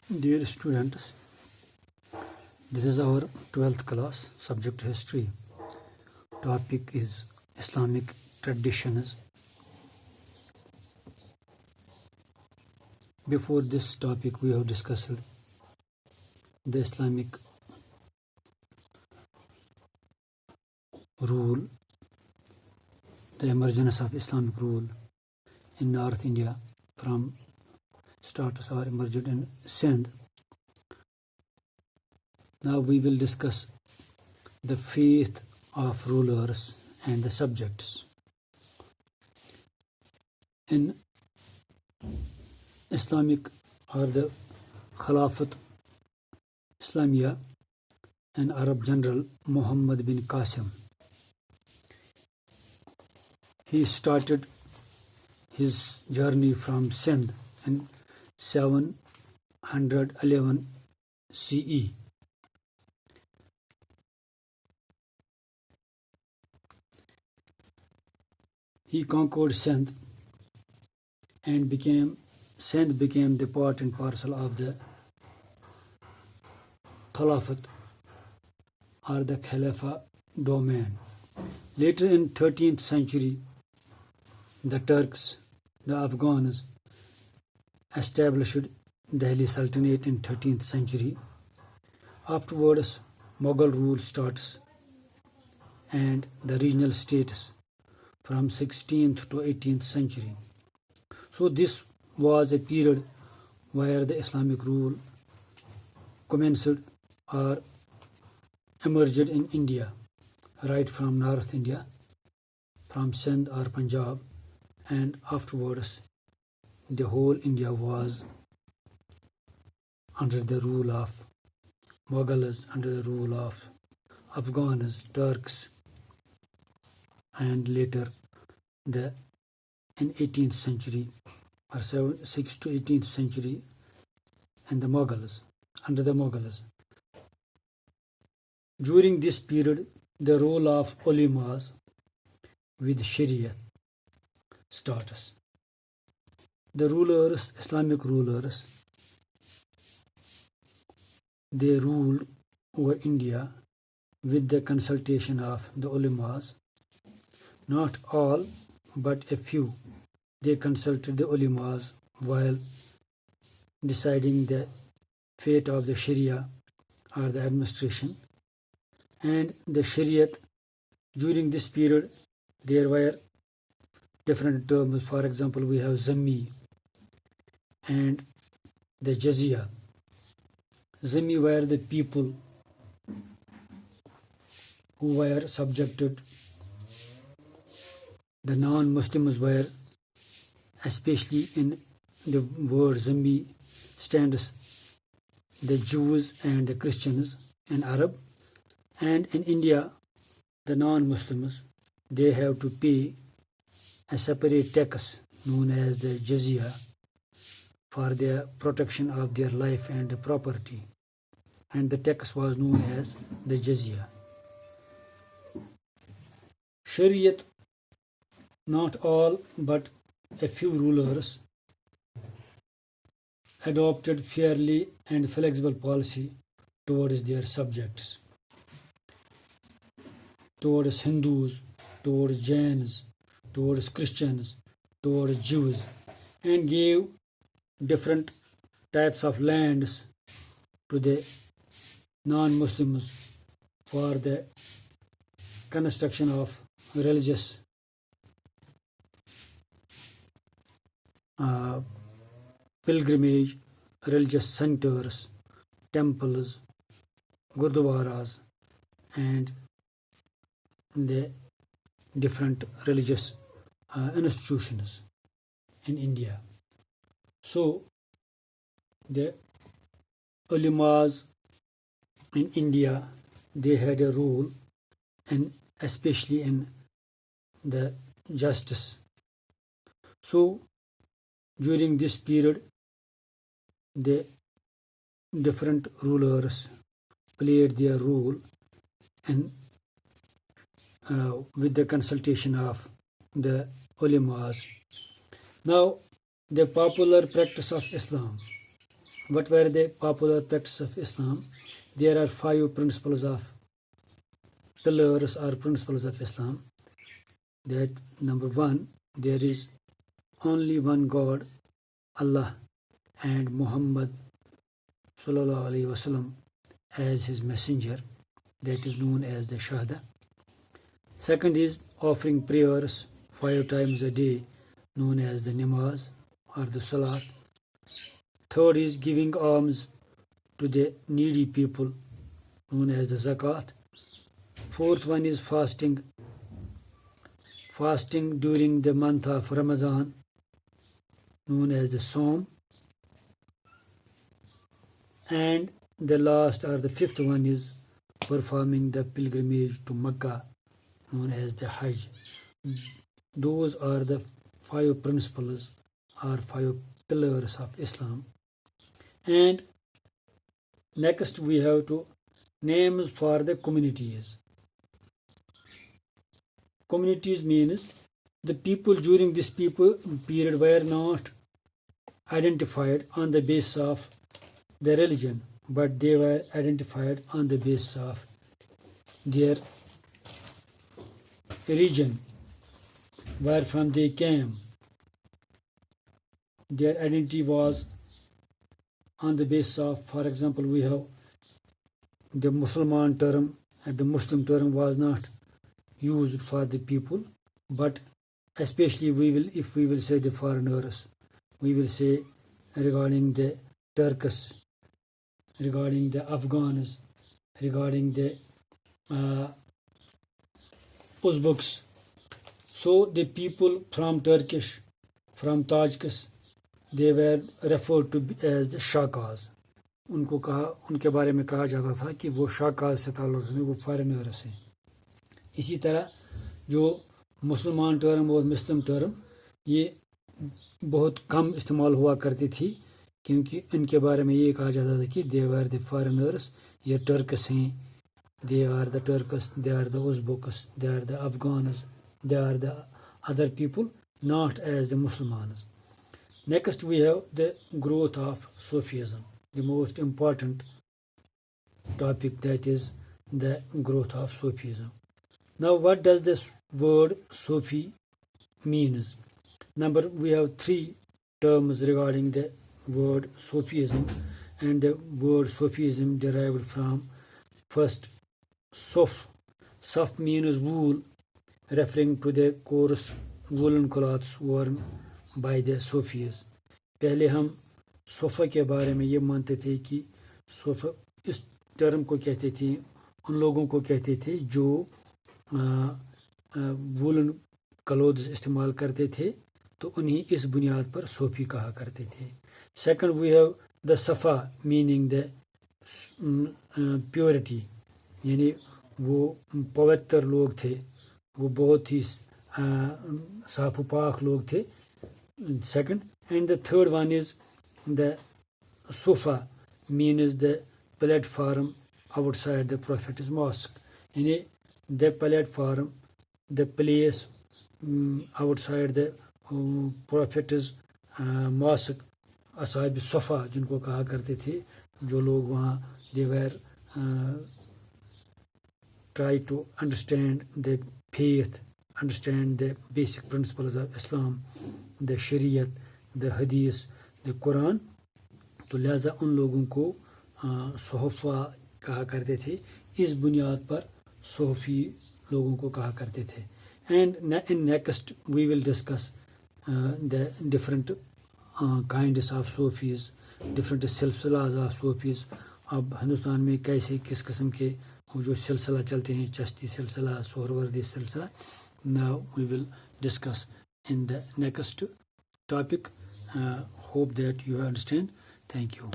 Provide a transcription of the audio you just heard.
Dear students, this is our 12th class, subject history. Topic is Islamic traditions. Before this topic, we have discussed the Islamic rule, the emergence of Islamic rule in North India from status or emerged in Sindh. Now we will discuss the faith of rulers and the subjects. In Islamic or the Khilafat Islamiyya, an Arab general Muhammad bin Qasim, he started his journey from Sindh in 711 CE. He conquered Sindh and Sindh became the part and parcel of the Caliphate or the Khalifa domain. Later in 13th century, the Turks, the Afghans, established Delhi Sultanate in 13th century. Afterwards, Mughal rule starts and the regional states from 16th to 18th century. So this was a period where the Islamic rule commenced or emerged in India, right from North India, from Sindh or Punjab, and afterwards the whole India was under the rule of Mughals, under the rule of Afghans, Turks, and later in 18th century or 6th to 18th century and the Mughals, under the Mughals. During this period, the role of ulemas with Sharia status. The rulers, Islamic rulers, they ruled over India with the consultation of the ulemas. Not all, but a few. They consulted the ulemas while deciding the fate of the Sharia or the administration. And the Shariat, during this period, there were different terms. For example, we have Zimmi and the Jizya. Zimmi were the people who were subjected. The non-Muslims were, especially in the word Zimmi stands the Jews and the Christians in Arab, and in India the non-Muslims, they have to pay a separate tax known as the Jizya for the protection of their life and property, and the tax was known as the Jizya. Shariat, not all but a few rulers adopted fairly and flexible policy towards their subjects, towards Hindus, towards Jains, towards Christians, towards Jews, and gave different types of lands to the non-Muslims for the construction of religious pilgrimage, religious centers, temples, gurdwaras, and the different religious institutions in India. So the ulemas in India, they had a role, and especially in the justice. So during this period, the different rulers played their role and with the consultation of the ulemas. Now, the popular practice of Islam what were the popular practices of Islam? There are 5 principles of pillars or principles of Islam. That number 1, there is only one God, Allah, and Muhammad sallallahu alaihi wasallam as his messenger. That is known as the Shahada. Second is offering prayers 5 times a day, known as the Namaz or the Salat. Third is giving alms to the needy people, known as the Zakat. Fourth one is fasting during the month of Ramadan, known as the Sawm. And the last or the fifth one is performing the pilgrimage to Mecca, known as the Hajj. Those are the 5 principles or 5 pillars of Islam. And next we have to names for the communities. Communities means the people during this period were not identified on the basis of the religion, but they were identified on the basis of their region, where from they came. Their identity was on the basis of, for example, we have the Muslim term, and the Muslim term was not used for the people, but especially if we will say the foreigners, we will say regarding the Turks, regarding the Afghans, regarding the Uzbeks. So the people from Turkish, from Tajiks, they were referred to as the Shakas. उनके बारे में कहा जाता था कि वो शाकाज से ताल्लुक़ रखते हैं, वो फॉरेनर्स हैं. इसी तरह जो मुसलमान टर्म और मुस्लिम टर्म ये बहुत कम इस्तेमाल हुआ करती थी, क्योंकि इनके बारे में ये कहा जाता था कि दे आर द फॉरेनर्स, ये टर्कस हैं, they are the Turks, they are the Uzbeks, they are the Afghans, they are the other people, not as the Muslims. Next we have the growth of Sufism, the most important topic, that is the growth of Sufism. Now what does this word Sufi means? We have 3 terms regarding the word Sufism, and the word Sufism derived from first Suf. Suf means wool, referring to the coarse woolen cloths worn by the Sufis. पहले हम sofa के बारे में ये मानते थे कि sofa इस टर्म को कहते थे, उन लोगों को कहते थे जो वूलन क्लोथ्स इस्तेमाल करते थे, तो उन्हीं इस बुनियाद पर सूफी कहा करते थे. सेकंड वी हैव द सफ़ा, मीनिंग द प्योरिटी, यानी वो पवित्र लोग थे, वो बहुत ही साफ पाक लोग थे. Second, and the third one is the Sufa, means the platform outside the Prophet's mosque. यानी the platform, the place outside the Prophet's mosque, असहाब सफ़ा जिनको कहा करते थे, जो लोग वहाँ they were try to understand the faith, understand the basic principles of Islam, the Shariat, the Hadith, the Quran. तो लिहाजा उन लोगों को सोफ़ा कहा करते थे. इस बुनियाद पर सूफी लोगों को कहा करते थे. And in next we will discuss the different kinds of Sufis, different silsilas of Sufis. अब हिंदुस्तान में कैसे किस किस्म के जो सिलसिला चलते हैं, चश्ती सिलसिला, सोहरवर्दी सिलसिला. Now we will discuss in the next topic. Hope that you understand. Thank you.